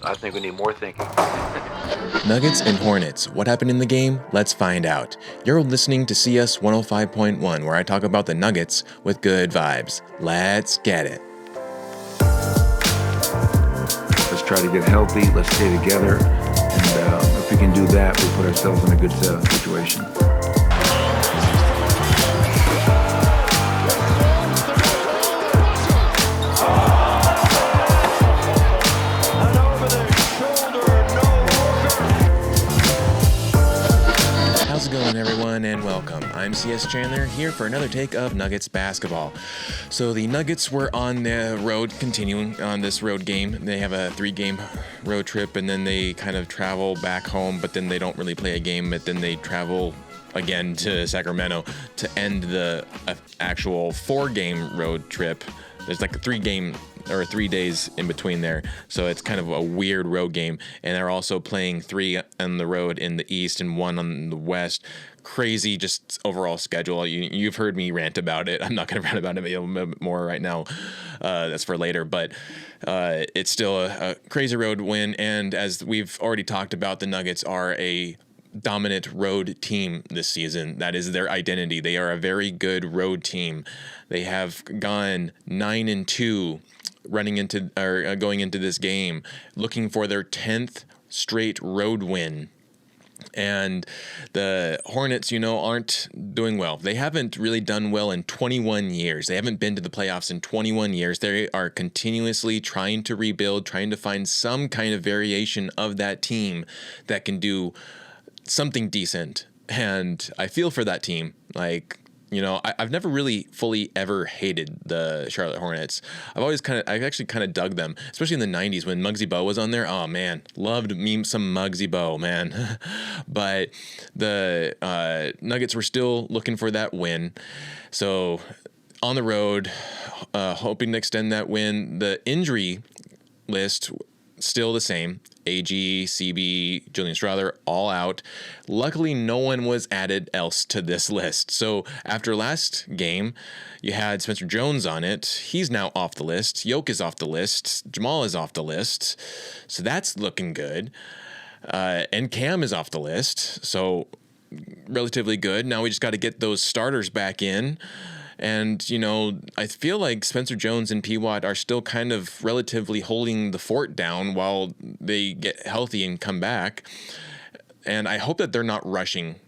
I think we need more thinking. Nuggets and Hornets. What happened in the game? Let's find out. You're listening to CS 105.1, where I talk about the Nuggets with good vibes. Let's get it. Let's try to get healthy. Let's stay together. And if we can do that, we put ourselves in a good situation. How's it going, everyone, and welcome. I'm CS Chandler, here for another take of Nuggets basketball. So the Nuggets were on the road, continuing on this road game. They have a 3-game road trip, and then they kind of travel back home, but then they don't really play a game, but then they travel again to Sacramento to end the actual 4-game road trip. There's like a 3 days in between there, so it's kind of a weird road game. And they're also playing 3 on the road in the East and 1 on the West. Crazy, just overall schedule. You've heard me rant about it. I'm not going to rant about it a little bit more right now. That's for later, but it's still a crazy road win. And as we've already talked about, the Nuggets are a dominant road team this season. That is their identity. They are a very good road team. They have gone 9-2 going into this game, looking for their 10th straight road win. And the Hornets, aren't doing well. They haven't really done well in 21 years. They haven't been to the playoffs in 21 years. They are continuously trying to rebuild, trying to find some kind of variation of that team that can do something decent. And I feel for that team. I've never really fully ever hated the Charlotte Hornets. I actually kind of dug them, especially in the 90s when Muggsy Bogues was on there. Oh man, loved me some Muggsy Bogues, man. But the Nuggets were still looking for that win. So on the road, hoping to extend that win. The injury list still the same. AG, CB, Julian Strawther, all out. Luckily, no one was added else to this list. So after last game, you had Spencer Jones on it. He's now off the list. Jokic is off the list. Jamal is off the list. So that's looking good. And Cam is off the list. So relatively good. Now we just got to get those starters back in. And, I feel like Spencer Jones and P. Watt are still kind of relatively holding the fort down while they get healthy and come back. And I hope that they're not rushing.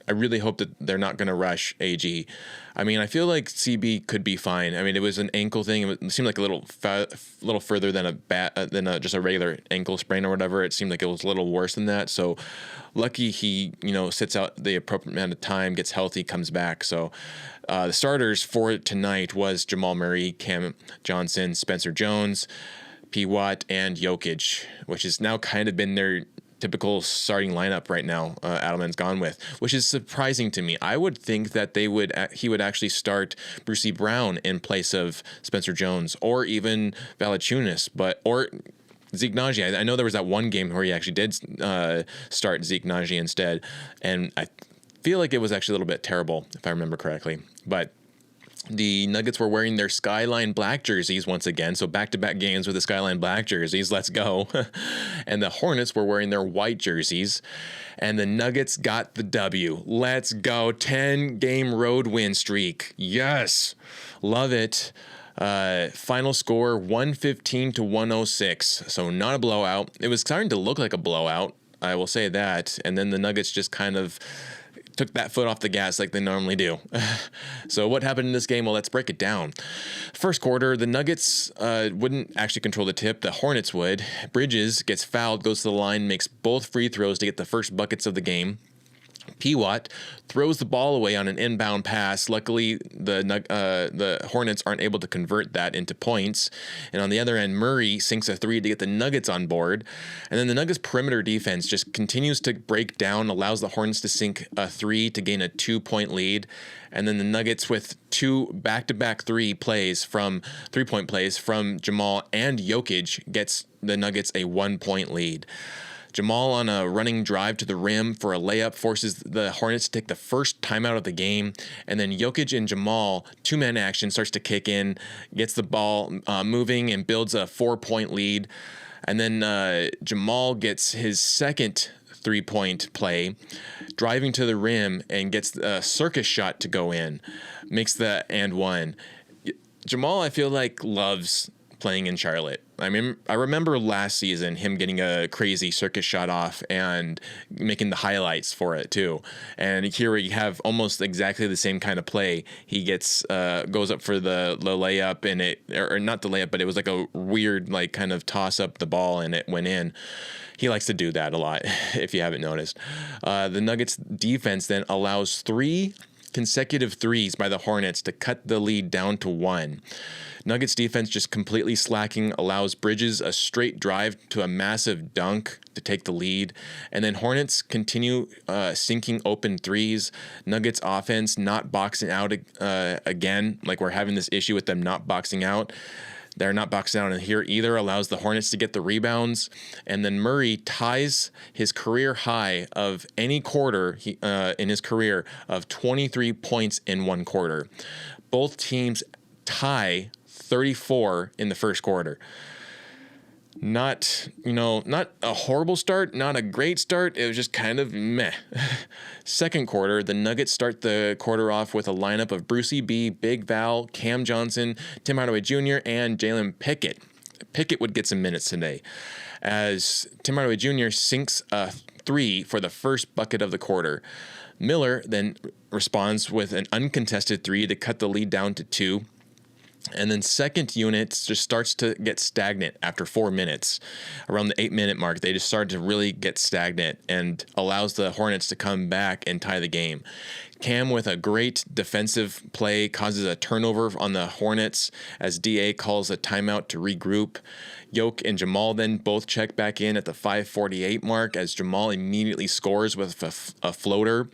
I really hope that they're not going to rush AG. I mean, I feel like CB could be fine. I mean, it was an ankle thing. It seemed like a little further than just a regular ankle sprain or whatever. It seemed like it was a little worse than that. So lucky he, sits out the appropriate amount of time, gets healthy, comes back. So the starters for tonight was Jamal Murray, Cam Johnson, Spencer Jones, P. Watt, and Jokic, which has now kind of been their typical starting lineup right now. Adelman's gone with, which is surprising to me. I would think that he would actually start Brucey Brown in place of Spencer Jones or even Valanciunas, or Zeke Naji. I know there was that one game where he actually did start Zeke Naji instead, and I feel like it was actually a little bit terrible if I remember correctly. But the Nuggets were wearing their Skyline black jerseys once again, so back-to-back games with the Skyline black jerseys. Let's go. And the Hornets were wearing their white jerseys, and the Nuggets got the W. Let's go. 10-game road win streak. Yes. Love it. Final score 115-106, so not a blowout. It was starting to look like a blowout, I will say that, and then the Nuggets just kind of took that foot off the gas like they normally do. So what happened in this game? Well, let's break it down. First quarter, the Nuggets wouldn't actually control the tip. The Hornets would. Bridges gets fouled, goes to the line, makes both free throws to get the first buckets of the game. P. Watt throws the ball away on an inbound pass. Luckily, the Hornets aren't able to convert that into points. And on the other end, Murray sinks a 3 to get the Nuggets on board. And then the Nuggets' perimeter defense just continues to break down, allows the Hornets to sink a 3 to gain a 2-point lead. And then the Nuggets with 2 back-to-back three-point plays from Jamal and Jokic gets the Nuggets a 1-point lead. Jamal on a running drive to the rim for a layup forces the Hornets to take the first timeout of the game, and then Jokic and Jamal, two-man action, starts to kick in, gets the ball moving and builds a 4-point lead. And then Jamal gets his second 3-point play, driving to the rim and gets a circus shot to go in, makes the and one. Jamal, I feel like, loves playing in Charlotte. I mean, I remember last season him getting a crazy circus shot off and making the highlights for it too. And here we have almost exactly the same kind of play. He gets goes up for the layup, and or not the layup, but it was like a weird like kind of toss up the ball and it went in. He likes to do that a lot, if you haven't noticed. The Nuggets defense then allows 3 consecutive threes by the Hornets to cut the lead down to 1. Nuggets defense just completely slacking, allows Bridges a straight drive to a massive dunk to take the lead. And then Hornets continue sinking open threes. Nuggets offense not boxing out again. Like, we're having this issue with them not boxing out. They're not boxing out in here either, allows the Hornets to get the rebounds. And then Murray ties his career high of any quarter in his career of 23 points in one quarter. Both teams tie 34 in the first quarter. Not a horrible start, not a great start. It was just kind of meh. Second quarter, the Nuggets start the quarter off with a lineup of Brucey B, Big Val, Cam Johnson, Tim Hardaway Jr., and Jalen Pickett. Pickett would get some minutes today, as Tim Hardaway Jr. sinks a 3 for the first bucket of the quarter. Miller then responds with an uncontested 3 to cut the lead down to 2. And then second unit just starts to get stagnant after 4 minutes. Around the 8-minute mark, they just started to really get stagnant and allows the Hornets to come back and tie the game. Cam, with a great defensive play, causes a turnover on the Hornets as DA calls a timeout to regroup. Jokic and Jamal then both check back in at the 5:48 mark as Jamal immediately scores with a floater.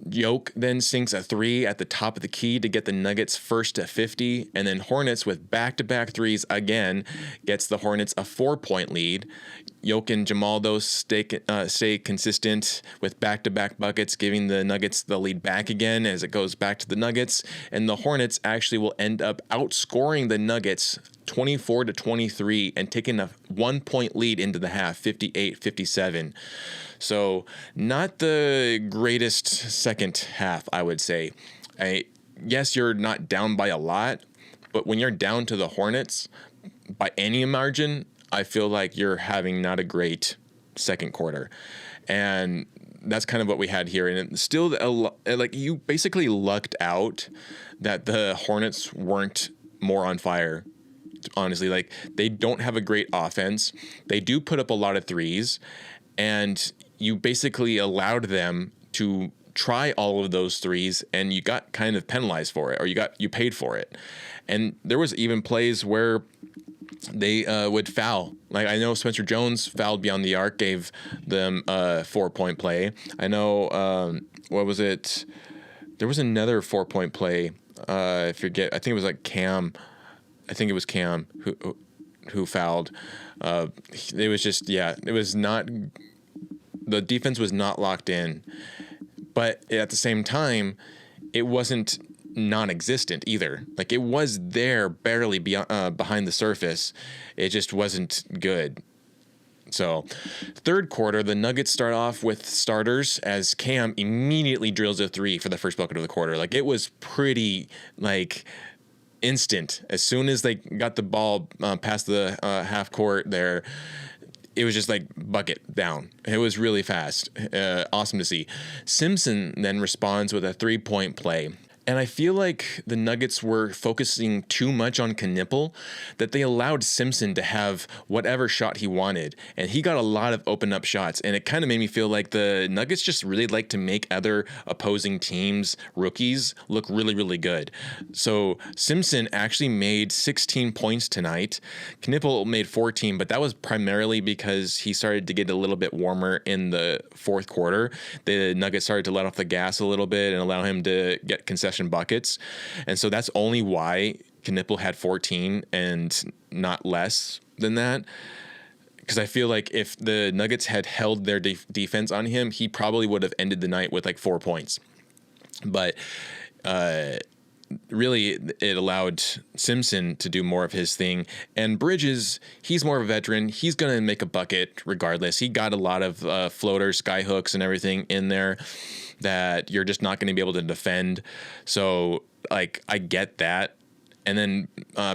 Jokic then sinks a 3 at the top of the key to get the Nuggets first to 50, and then Hornets with back-to-back threes again gets the Hornets a 4-point lead. Jokic and Jamal, though, stay consistent with back-to-back buckets, giving the Nuggets the lead back again as it goes back to the Nuggets, and the Hornets actually will end up outscoring the Nuggets 24-23 and taking a 1-point lead into the half, 58-57. So not the greatest second half, I would say. Yes, you're not down by a lot, but when you're down to the Hornets by any margin, I feel like you're having not a great second quarter. And that's kind of what we had here. And still, like, you basically lucked out that the Hornets weren't more on fire. Honestly, like, they don't have a great offense. They do put up a lot of threes, and you basically allowed them to try all of those threes, and you got kind of penalized for it, or you paid for it. And there was even plays where they would foul. Like, I know Spencer Jones fouled beyond the arc, gave them a 4-point play. I know, what was it? There was another 4-point play. I forget. I think it was like Cam. I think it was Cam who fouled. It was just, it was not. The defense was not locked in, but at the same time, it wasn't non-existent either. Like, it was there barely behind the surface. It just wasn't good. So, third quarter, the Nuggets start off with starters as Cam immediately drills a 3 for the first bucket of the quarter. Like, it was pretty, like, instant. As soon as they got the ball past the half court there, it was just like bucket down. It was really fast. Awesome to see. Simpson then responds with a 3-point play. And I feel like the Nuggets were focusing too much on Knipple, that they allowed Simpson to have whatever shot he wanted. And he got a lot of open up shots. And it kind of made me feel like the Nuggets just really like to make other opposing teams' rookies look really, really good. So Simpson actually made 16 points tonight. Knipple made 14, but that was primarily because he started to get a little bit warmer in the fourth quarter. The Nuggets started to let off the gas a little bit and allow him to get concession buckets, and so that's only why Knipple had 14 and not less than that, because I feel like if the Nuggets had held their defense on him, he probably would have ended the night with like 4 points. But really it allowed Simpson to do more of his thing. And Bridges, he's more of a veteran. He's going to make a bucket regardless. He got a lot of floaters, sky hooks, and everything in there that you're just not going to be able to defend. So, like, I get that. And then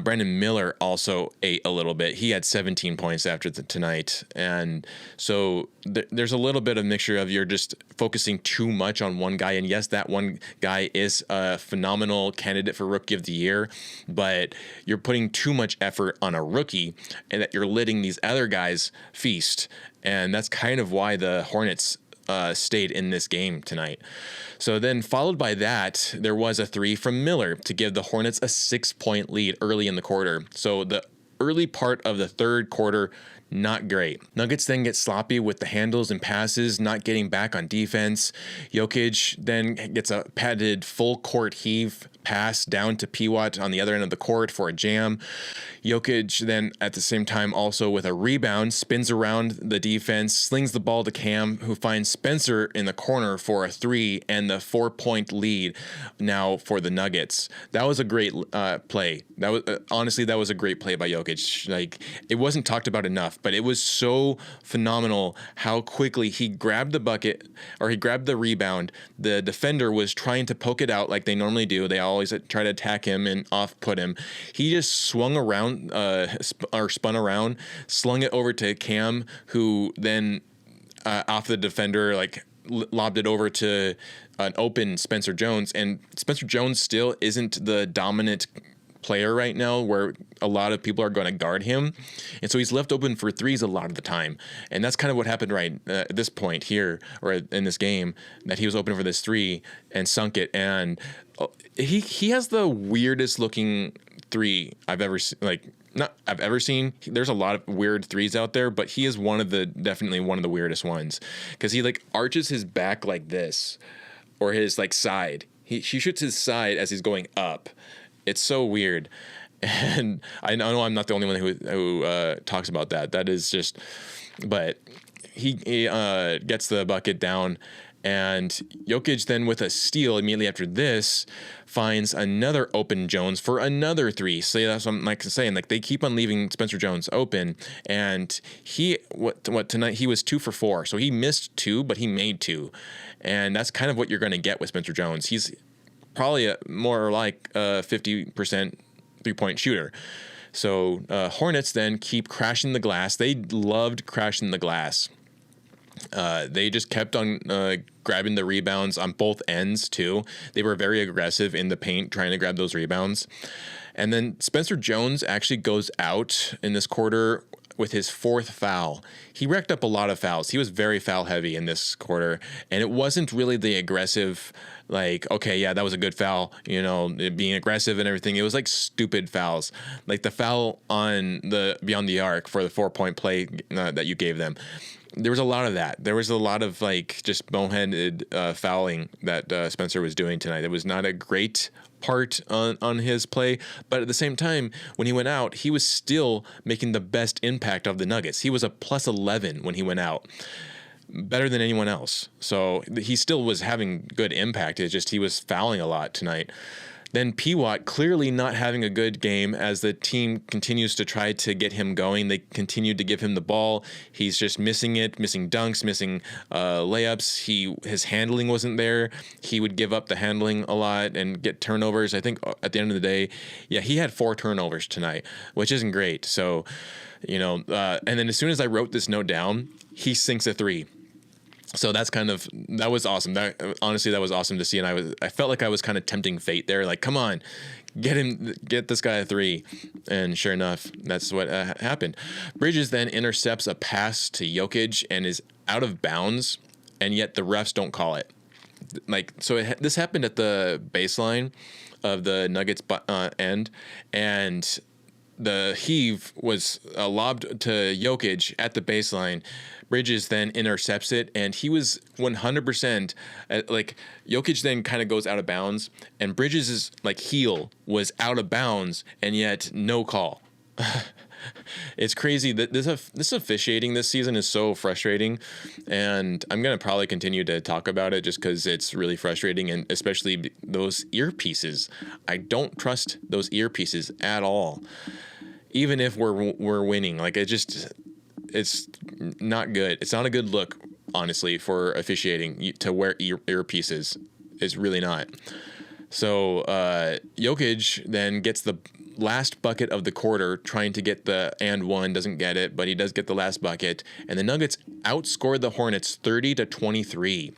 Brandon Miller also ate a little bit. He had 17 points after tonight. And so there's a little bit of mixture of you're just focusing too much on one guy. And yes, that one guy is a phenomenal candidate for Rookie of the Year, but you're putting too much effort on a rookie and that you're letting these other guys feast. And that's kind of why the Hornets stayed in this game tonight. So then followed by that, there was a 3 from Miller to give the Hornets a 6-point lead early in the quarter. So the early part of the third quarter, not great. Nuggets then get sloppy with the handles and passes, not getting back on defense. Jokic then gets a padded full court heave pass down to Piwat on the other end of the court for a jam. Jokic then at the same time also with a rebound, spins around the defense, slings the ball to Cam, who finds Spencer in the corner for a 3 and the 4-point lead now for the Nuggets. That was a great play. That was honestly, that was a great play by Jokic. Like, it wasn't talked about enough, but it was so phenomenal how quickly he grabbed the bucket, or he grabbed the rebound. The defender was trying to poke it out like they normally do. They always try to attack him and off-put him. He just swung around, spun around, slung it over to Cam, who then off the defender, like, lobbed it over to an open Spencer Jones. And Spencer Jones still isn't the dominant player right now where a lot of people are going to guard him, and so he's left open for threes a lot of the time. And that's kind of what happened right at this point here, or in this game, that he was open for this 3 and sunk it. And he has the weirdest looking 3 I've ever seen. There's a lot of weird 3s out there, but he is definitely one of the weirdest ones, because he like arches his back like this, or his like side. He shoots his side as he's going up. It's so weird. And I know I'm not the only one who talks about that. That is just, but he gets the bucket down, and Jokic then with a steal immediately after this finds another open Jones for another 3. So that's what I'm like saying. Like, they keep on leaving Spencer Jones open, and what tonight he was 2 for 4. So he missed 2, but he made 2, and that's kind of what you're going to get with Spencer Jones. He's probably more like a 50% 3-point shooter. So Hornets then keep crashing the glass. They loved crashing the glass. They just kept on grabbing the rebounds on both ends too. They were very aggressive in the paint trying to grab those rebounds. And then Spencer Jones actually goes out in this quarter with his 4th foul. He racked up a lot of fouls. He was very foul heavy in this quarter, and it wasn't really the aggressive, like, okay, yeah, that was a good foul, being aggressive and everything. It was like stupid fouls, like the foul on the beyond the arc for the 4-point play that you gave them. There was a lot of that. There was a lot of like just boneheaded fouling that Spencer was doing tonight. It was not a great part on his play, but at the same time, when he went out, he was still making the best impact of the Nuggets. He was a plus 11 when he went out, better than anyone else. So he still was having good impact. It's just he was fouling a lot tonight. Then Piwat clearly not having a good game as the team continues to try to get him going. They continue to give him the ball. He's just missing it, missing dunks, missing layups. His handling wasn't there. He would give up the handling a lot and get turnovers. I think at the end of the day, yeah, he had 4 turnovers tonight, which isn't great. So, and then as soon as I wrote this note down, he sinks a 3. So that was awesome. That was awesome to see. And I felt like I was kind of tempting fate there. Like, come on, get this guy a 3. And sure enough, that's what happened. Bridges then intercepts a pass to Jokic and is out of bounds, and yet the refs don't call it. Like, so this happened at the baseline of the Nuggets end, and the heave was lobbed to Jokic at the baseline. Bridges then intercepts it, and he was 100%. Like, Jokic then kind of goes out of bounds, and Bridges' like heel was out of bounds, and yet no call. It's crazy that this officiating this season is so frustrating, and I'm gonna probably continue to talk about it just because it's really frustrating, and especially those earpieces. I don't trust those earpieces at all, even if we're winning. Like it's not good. It's not a good look, honestly, for officiating to wear earpieces. It's really not. So Jokic then gets the last bucket of the quarter, trying to get the and one, doesn't get it, but he does get the last bucket, and the Nuggets outscored the Hornets 30-23.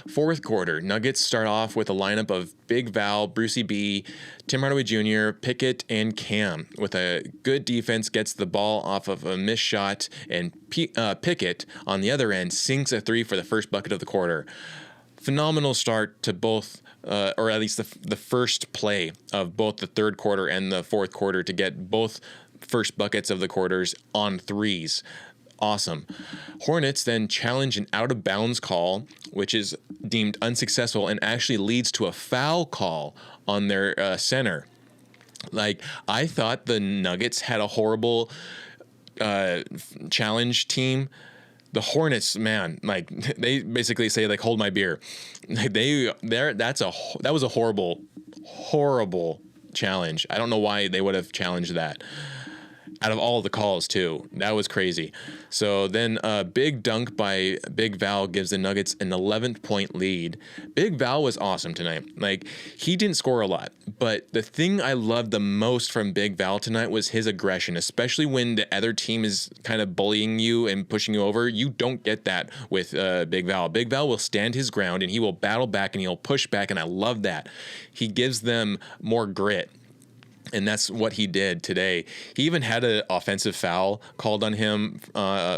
Fourth quarter, Nuggets start off with a lineup of Big Val, Brucey B, Tim Hardaway Jr., Pickett, and Cam. With a good defense, gets the ball off of a missed shot, and Pickett on the other end sinks a three for the first bucket of the quarter. Phenomenal start to both, or at least the first play of both the third quarter and the fourth quarter to get both first buckets of the quarters on threes. Awesome. Hornets then challenge an out-of-bounds call, which is deemed unsuccessful and actually leads to a foul call on their center. Like, I thought the Nuggets had a horrible challenge team. The Hornets, man, like they basically say, like, hold my beer. Like that was a horrible challenge. I don't know why they would have challenged that. Out of all the calls, too. That was crazy. So then a big dunk by Big Val gives the Nuggets an 11-point lead. Big Val was awesome tonight. Like, he didn't score a lot, but the thing I loved the most from Big Val tonight was his aggression, especially when the other team is kind of bullying you and pushing you over. You don't get that with Big Val. Big Val will stand his ground, and he will battle back, and he'll push back, and I love that. He gives them more grit. And that's what he did today. He even had an offensive foul called on him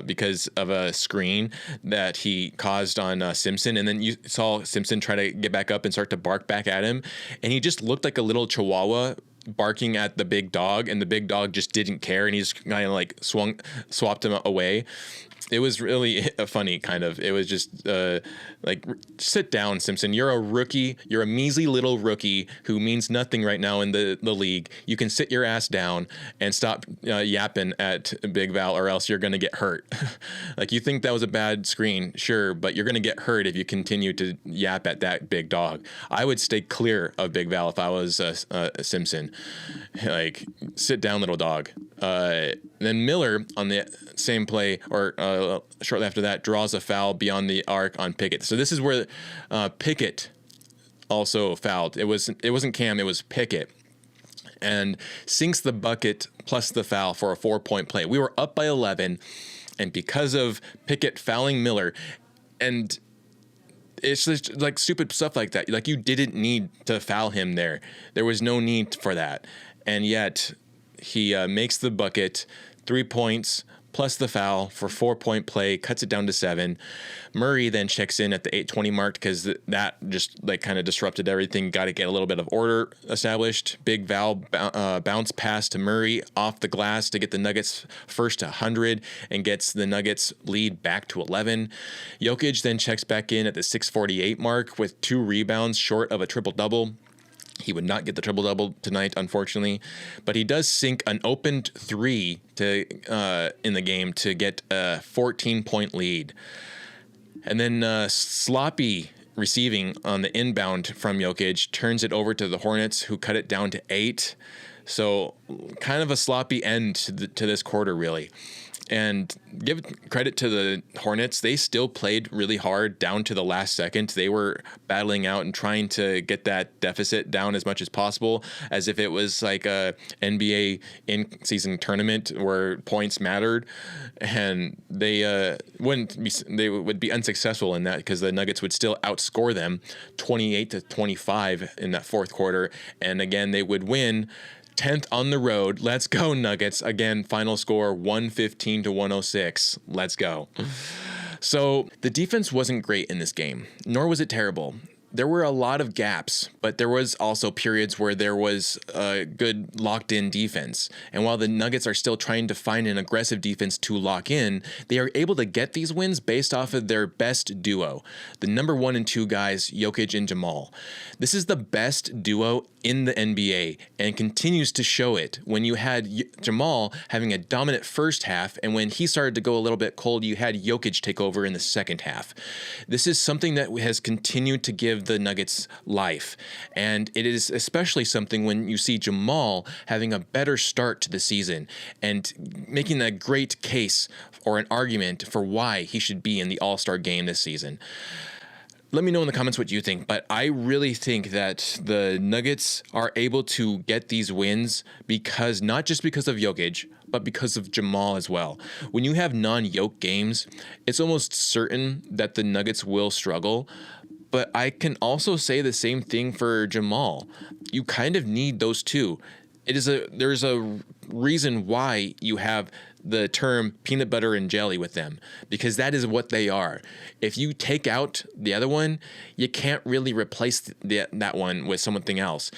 because of a screen that he caused on Simpson. And then you saw Simpson try to get back up and start to bark back at him. And he just looked like a little chihuahua barking at the big dog. And the big dog just didn't care. And he just kind of like swapped him away. It was really funny, kind of. It was just like, sit down, Simpson. You're a rookie. You're a measly little rookie who means nothing right now in the league. You can sit your ass down and stop yapping at Big Val, or else you're going to get hurt. Like, you think that was a bad screen, sure, but you're going to get hurt if you continue to yap at that big dog. I would stay clear of Big Val if I was Simpson. Like, sit down, little dog. Then Miller on the same play, or shortly after that, draws a foul beyond the arc on Pickett. So this is where Pickett also fouled. It wasn't Cam, it was Pickett, and sinks the bucket plus the foul for a 4-point play. We were up by 11, and because of Pickett fouling Miller, and it's just like stupid stuff like that. Like, you didn't need to foul him there. There was no need for that, and yet he makes the bucket, 3 points plus the foul for 4-point play, cuts it down to 7. Murray then checks in at the 8:20 mark because that just like kind of disrupted everything. Got to get a little bit of order established. Big Val bounce pass to Murray off the glass to get the Nuggets first to 100 and gets the Nuggets lead back to 11. Jokic then checks back in at the 6:48 mark with 2 rebounds short of a triple-double. He would not get the triple-double tonight, unfortunately, but he does sink an opened 3 in the game to get a 14-point lead. And then sloppy receiving on the inbound from Jokic turns it over to the Hornets, who cut it down to 8. So kind of a sloppy end to this quarter, really. And give credit to the Hornets. They still played really hard down to the last second. They were battling out and trying to get that deficit down as much as possible, as if it was like a NBA in-season tournament where points mattered. And they would be unsuccessful in that because the Nuggets would still outscore them 28-25 in that fourth quarter. And again, they would win 10th on the road. Let's go, Nuggets. Again, final score 115-106. Let's go. So the defense wasn't great in this game, nor was it terrible. there were a lot of gaps, but there was also periods where there was a good locked in defense. And while the Nuggets are still trying to find an aggressive defense to lock in, they are able to get these wins based off of their best duo, the number 1 and 2 guys, Jokic and Jamal. This is the best duo in the NBA and continues to show it. When you had Jamal having a dominant first half, and when he started to go a little bit cold, you had Jokic take over in the second half. This is something that has continued to give the Nuggets life, and it is especially something when you see Jamal having a better start to the season and making a great case or an argument for why he should be in the All-Star game this season. Let me know in the comments what you think, but I really think that the Nuggets are able to get these wins because not just because of Jokic, but because of Jamal as well. When you have non-Jokic games, it's almost certain that the Nuggets will struggle, but I can also say the same thing for Jamal. You kind of need those two. There's a reason why you have the term peanut butter and jelly with them, because that is what they are. If you take out the other one, you can't really replace that one with something else.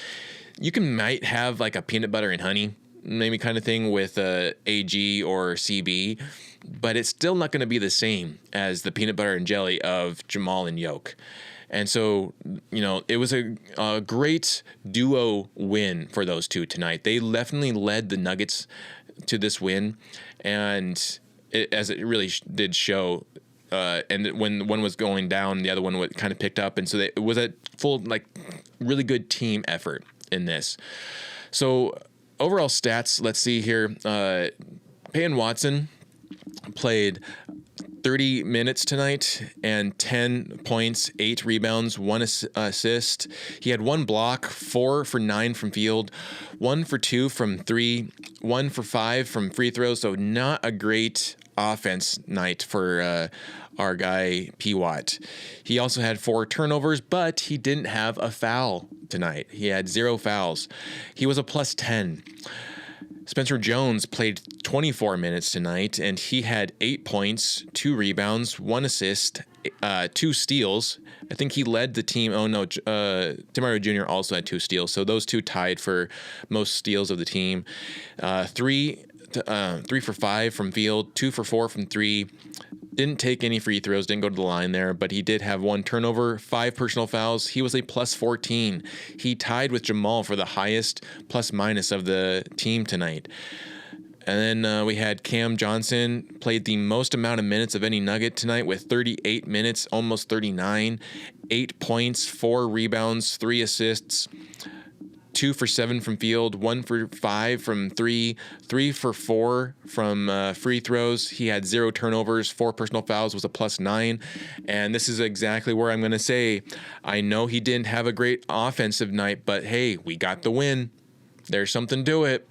You might have like a peanut butter and honey maybe kind of thing with AG or CB, but it's still not going to be the same as the peanut butter and jelly of Jamal and Jokic. And so, it was a great duo win for those two tonight. They definitely led the Nuggets to this win, and as it really did show. And when one was going down, the other one kind of picked up. And so it was a full, really good team effort in this. So overall stats, let's see here. Peyton Watson played 30 minutes tonight and 10 points, 8 rebounds, 1 assist. He had 1 block, 4 for 9 from field, 1 for 2 from 3, 1 for 5 from free throws. So not a great offense night for our guy P. Watt. He also had 4 turnovers, but he didn't have a foul tonight. He had 0 fouls. He was a plus 10. Spencer Jones played 24 minutes tonight, and he had 8 points, 2 rebounds, 1 assist, 2 steals. I think he led the team. Oh, no, Tim Hardaway Jr. also had 2 steals, so those two tied for most steals of the team. 3 for 5 from field, 2 for 4 from 3. Didn't take any free throws, didn't go to the line there, but he did have 1 turnover, 5 personal fouls. He was a plus 14. He tied with Jamal for the highest plus minus of the team tonight. And then we had Cam Johnson, played the most amount of minutes of any Nugget tonight with 38 minutes, almost 39, 8 points, 4 rebounds, 3 assists. 2 for 7 from field, 1 for 5 from 3, 3 for 4 from free throws. He had 0 turnovers, 4 personal fouls, was a plus 9. And this is exactly where I'm going to say, I know he didn't have a great offensive night, but hey, we got the win. There's something to it.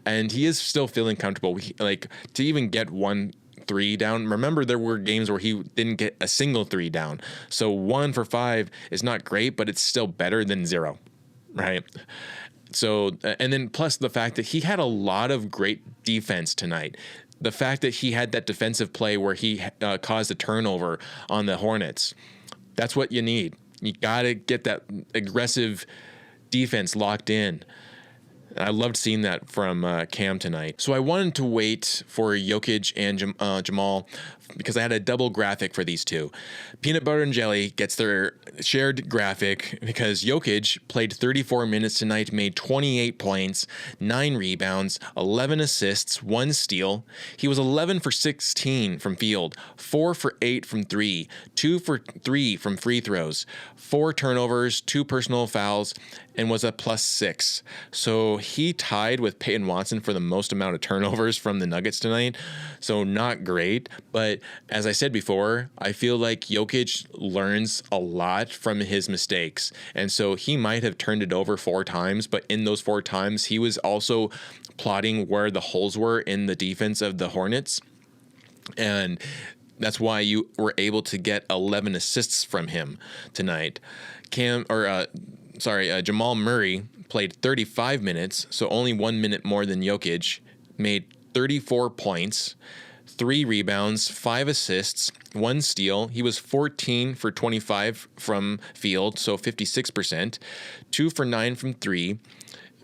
And he is still feeling comfortable. To even get 1 3 down. Remember, there were games where he didn't get a single 3 down. So 1 for 5 is not great, but it's still better than 0. Right. So, and then plus the fact that he had a lot of great defense tonight. The fact that he had that defensive play where he caused a turnover on the Hornets. That's what you need. You got to get that aggressive defense locked in. I loved seeing that from Cam tonight. So I wanted to wait for Jokic and Jamal because I had a double graphic for these two. Peanut Butter and Jelly gets their shared graphic because Jokic played 34 minutes tonight, made 28 points, 9 rebounds, 11 assists, 1 steal. He was 11 for 16 from field, 4 for 8 from 3, 2 for 3 from free throws, 4 turnovers, 2 personal fouls, and was a plus 6. So he tied with Peyton Watson for the most amount of turnovers from the Nuggets tonight. So not great. But as I said before, I feel like Jokic learns a lot from his mistakes. And so he might have turned it over 4 times, but in those 4 times, he was also plotting where the holes were in the defense of the Hornets. And that's why you were able to get 11 assists from him tonight. Jamal Murray played 35 minutes, so only 1 minute more than Jokic, made 34 points, 3 rebounds, 5 assists, 1 steal. He was 14 for 25 from field, so 56%. 2 for 9 from 3.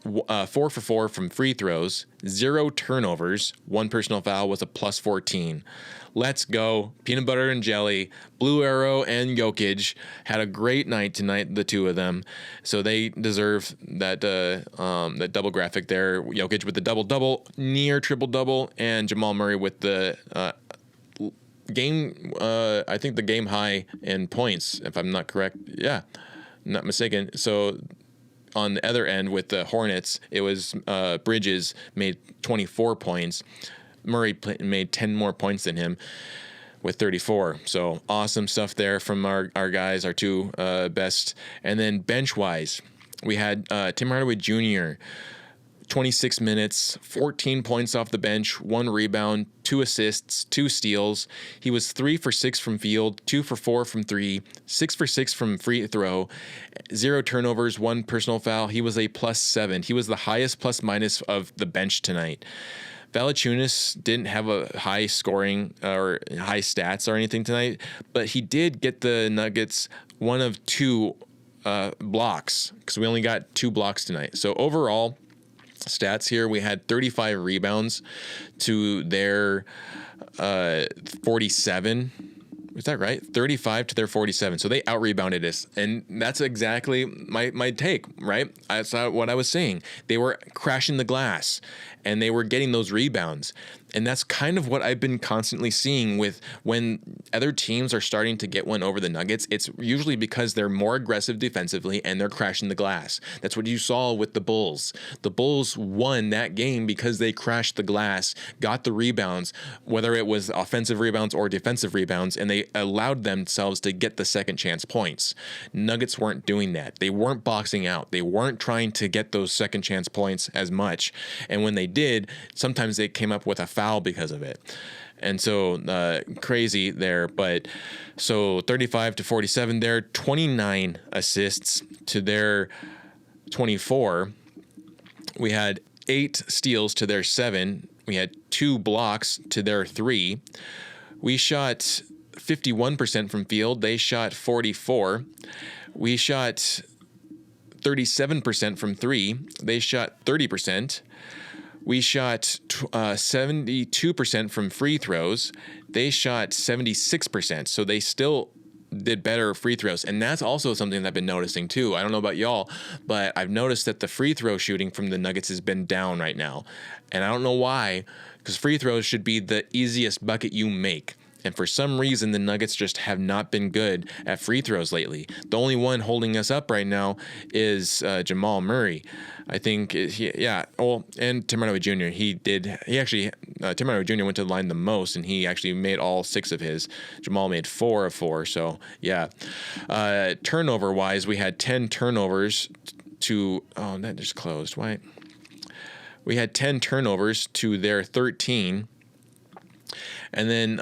4 for 4 from free throws, 0 turnovers, 1 personal foul was a plus 14. Let's go. Peanut butter and jelly. Blue Arrow and Jokic had a great night tonight, the two of them. So they deserve that that double graphic there. Jokic with the double-double, near triple-double, and Jamal Murray with the I think the game high in points, if I'm not correct. Yeah, not mistaken. So on the other end with the Hornets, it was Bridges made 24 points. Murray made 10 more points than him with 34. So awesome stuff there from our guys, our two best. And then bench-wise, we had Tim Hardaway Jr., 26 minutes, 14 points off the bench, 1 rebound, 2 assists, 2 steals. He was 3 for 6 from field, 2 for 4 from 3, 6 for 6 from free throw, 0 turnovers, 1 personal foul. He was a +7. He was the highest plus-minus of the bench tonight. Valanciunas didn't have a high scoring or high stats or anything tonight, but he did get the Nuggets 1 of 2 blocks, because we only got 2 blocks tonight. So overall stats here, we had 35 rebounds to their 47. Is that right? 35 to their 47. So they out-rebounded us. And that's exactly my take, right? That's what I was saying. They were crashing the glass, and they were getting those rebounds. And that's kind of what I've been constantly seeing with when other teams are starting to get one over the Nuggets. It's usually because they're more aggressive defensively and they're crashing the glass. That's what you saw with the Bulls. The Bulls won that game because they crashed the glass, got the rebounds, whether it was offensive rebounds or defensive rebounds, and they allowed themselves to get the second chance points. Nuggets weren't doing that. They weren't boxing out. They weren't trying to get those second chance points as much. And when they did, sometimes they came up with a foul because of it. And so crazy there. But so 35 to 47 there, 29 assists to their 24. We had 8 steals to their 7. We had 2 blocks to their 3. We shot 51% from field. They shot 44. We shot 37% from 3. They shot 30%. We shot 72% from free throws. They shot 76%. So they still did better free throws. And that's also something that I've been noticing too. I don't know about y'all, but I've noticed that the free throw shooting from the Nuggets has been down right now. And I don't know why, because free throws should be the easiest bucket you make. And for some reason, the Nuggets just have not been good at free throws lately. The only one holding us up right now is Jamal Murray. I think, and Tim Hardaway Jr. Tim Hardaway Jr. went to the line the most, and he actually made all 6 of his. Jamal made 4 of 4, so yeah. Turnover-wise, we had 10 turnovers that just closed. Why? We had 10 turnovers to their 13. And then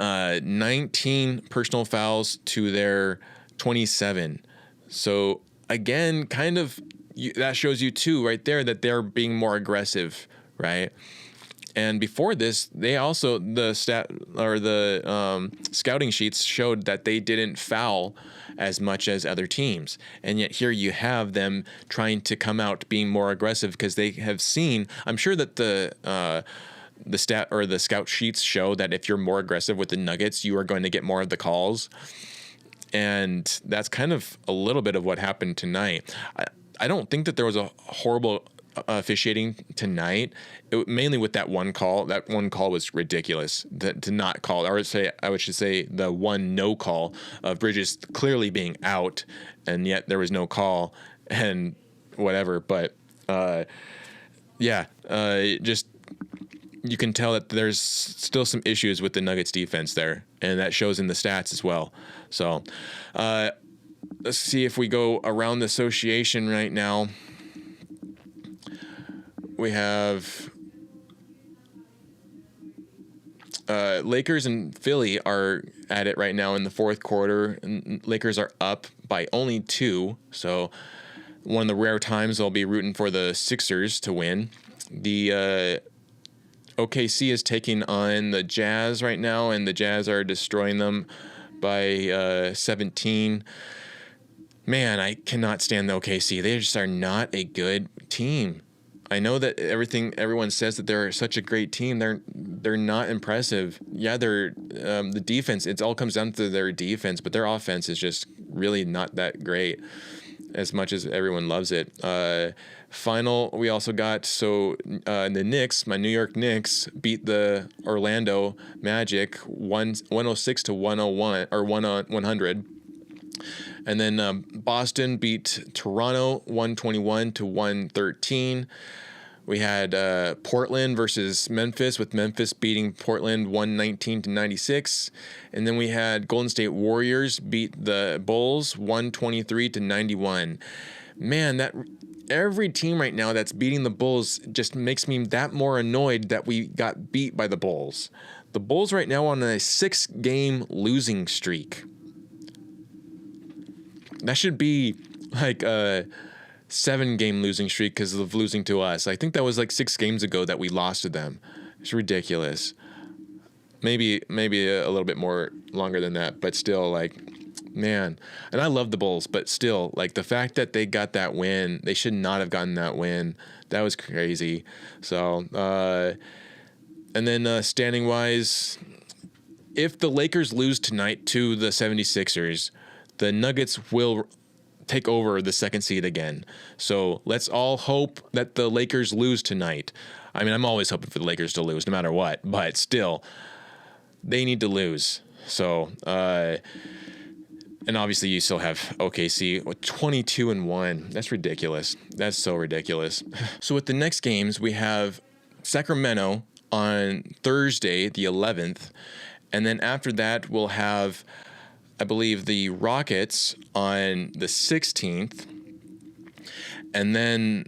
19 personal fouls to their 27. So again, kind of that shows you too right there that they're being more aggressive, right? And before this, they also the scouting sheets showed that they didn't foul as much as other teams, and yet here you have them trying to come out being more aggressive because they have seen. I'm sure that the scout sheets show that if you're more aggressive with the Nuggets, you are going to get more of the calls. And that's kind of a little bit of what happened tonight. I don't think that there was a horrible officiating tonight. Mainly with that one call. That one call was ridiculous to not call. I should say the one no call of Bridges clearly being out, and yet there was no call and whatever. But just. You can tell that there's still some issues with the Nuggets defense there, and that shows in the stats as well. So let's see if we go around the association right now. We have Lakers and Philly are at it right now in the fourth quarter. And Lakers are up by only 2, so one of the rare times I'll be rooting for the Sixers to win. The OKC is taking on the Jazz right now, and the Jazz are destroying them by 17. Man, I cannot stand the OKC. They just are not a good team. I know that everyone says that they're such a great team. They're not impressive. Yeah, they're the defense. It all comes down to their defense, but their offense is just really not that great. As much as everyone loves it. Final, we also got the Knicks. My New York Knicks beat the Orlando Magic 106 to 101 or 100. And then Boston beat Toronto 121 to 113. We had Portland versus Memphis, with Memphis beating Portland 119 to 96. And then we had Golden State Warriors beat the Bulls 123 to 91. Man, that every team right now that's beating the Bulls just makes me that more annoyed that we got beat by the Bulls. The Bulls right now on a 6-game losing streak. That should be like a 7-game losing streak because of losing to us. I think that was like 6 games ago that we lost to them. It's ridiculous. Maybe a little bit more longer than that, but still, like, man. And I love the Bulls, but still, like, the fact that they got that win, they should not have gotten that win. That was crazy. So, and then standing wise, if the Lakers lose tonight to the 76ers, the Nuggets will take over the second seed again. So let's all hope that the Lakers lose tonight. I mean, I'm always hoping for the Lakers to lose no matter what, but still, they need to lose. So, and obviously you still have OKC 22-1. That's ridiculous. That's so ridiculous. So with the next games, we have Sacramento on Thursday, the 11th. And then after that, we'll have, I believe, the Rockets on the 16th, and then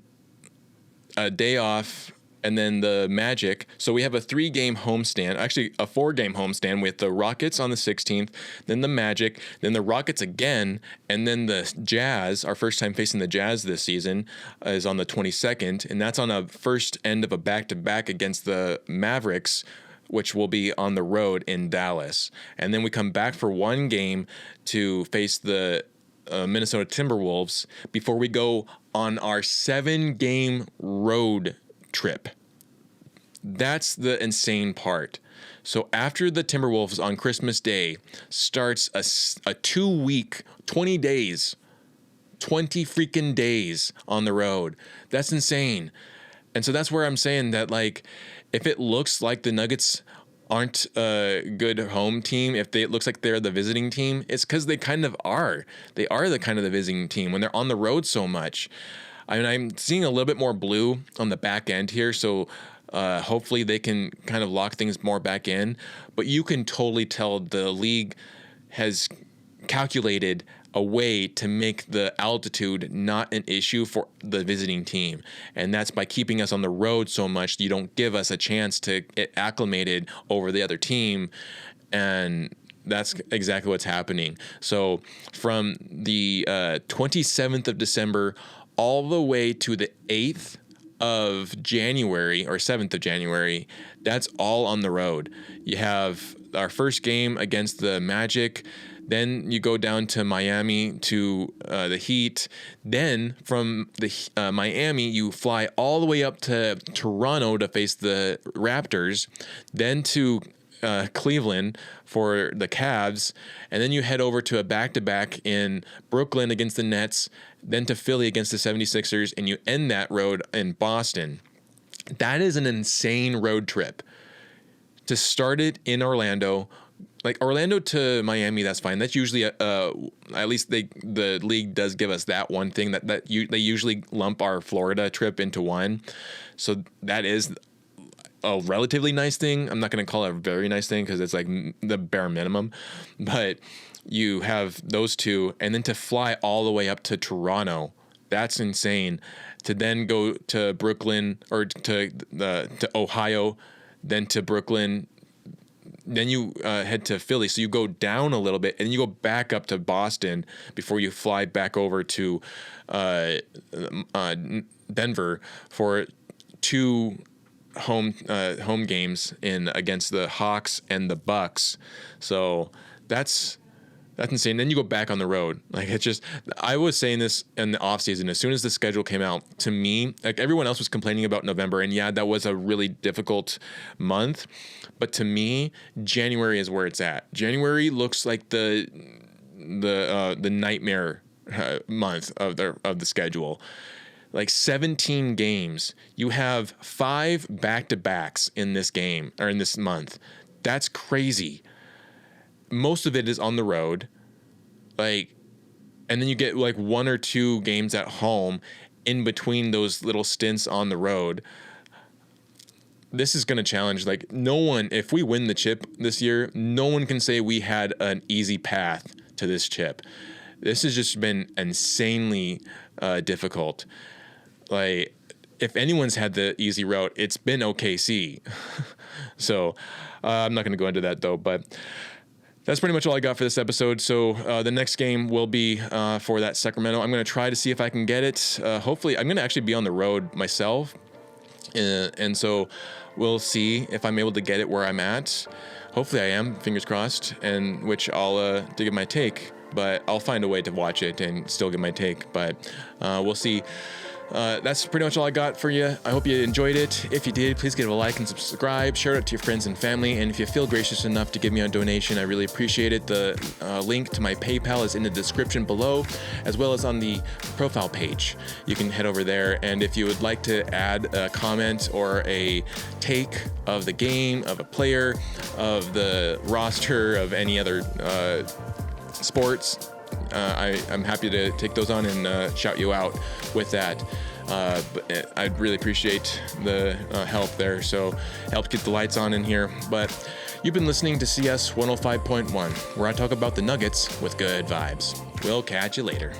a day off, and then the Magic. So we have a 3-game homestand, actually a 4-game homestand with the Rockets on the 16th, then the Magic, then the Rockets again, and then the Jazz. Our first time facing the Jazz this season is on the 22nd, and that's on a first end of a back-to-back against the Mavericks, which will be on the road in Dallas. And then we come back for 1 game to face the Minnesota Timberwolves before we go on our 7-game road trip. That's the insane part. So after the Timberwolves on Christmas Day starts a 2-week, 20 days, 20 freaking days on the road. That's insane. And so that's where I'm saying that, like, if it looks like the Nuggets aren't a good home team, if it looks like they're the visiting team, it's because they kind of are. They are the kind of the visiting team when they're on the road so much. I mean, I'm seeing a little bit more blue on the back end here, so hopefully they can kind of lock things more back in. But you can totally tell the league has calculated a way to make the altitude not an issue for the visiting team. And that's by keeping us on the road so much, you don't give us a chance to get acclimated over the other team. And that's exactly what's happening. So from the 27th of December all the way to the 8th of January or 7th of January, that's all on the road. You have our first game against the Magic. Then you go down to Miami to the Heat. Then from the Miami, you fly all the way up to Toronto to face the Raptors. Then to Cleveland for the Cavs. And then you head over to a back-to-back in Brooklyn against the Nets. Then to Philly against the 76ers. And you end that road in Boston. That is an insane road trip. To start it in Orlando, like Orlando to Miami, that's fine. That's usually at least the league does give us that one thing that they usually lump our Florida trip into one. So that is a relatively nice thing. I'm not going to call it a very nice thing because it's like the bare minimum, but you have those two, and then to fly all the way up to Toronto, that's insane. To then go to Brooklyn or to Ohio, then to Brooklyn. Then you head to Philly. So you go down a little bit and you go back up to Boston before you fly back over to Denver for 2 home games in against the Hawks and the Bucks. So that's insane. Then you go back on the road. Like, it's just, I was saying this in the offseason, as soon as the schedule came out, to me, like, everyone else was complaining about November, and yeah, that was a really difficult month. But to me, January is where it's at. January looks like the nightmare month of the schedule. Like 17 games. You have 5 back-to-backs in this game, or in this month. That's crazy. Most of it is on the road. Like, and then you get like 1 or 2 games at home in between those little stints on the road. This is going to challenge, like, no one, if we win the chip this year, no one can say we had an easy path to this chip. This has just been insanely difficult. Like, if anyone's had the easy route, it's been OKC. So I'm not going to go into that, though. But that's pretty much all I got for this episode. So the next game will be for that Sacramento. I'm going to try to see if I can get it. Hopefully, I'm going to actually be on the road myself. And so we'll see if I'm able to get it where I'm at. Hopefully I am, fingers crossed, and which I'll to give my take. But I'll find a way to watch it and still give my take. But we'll see. That's pretty much all I got for you. I hope you enjoyed it. If you did, please give it a like and subscribe. Share it out to your friends and family. And if you feel gracious enough to give me a donation, I really appreciate it. The link to my PayPal is in the description below, as well as on the profile page. You can head over there. And if you would like to add a comment or a take of the game, of a player, of the roster, of any other sports, I'm happy to take those on and shout you out with that. But I'd really appreciate the help there. So help get the lights on in here. But you've been listening to CS 105.1, where I talk about the Nuggets with good vibes. We'll catch you later.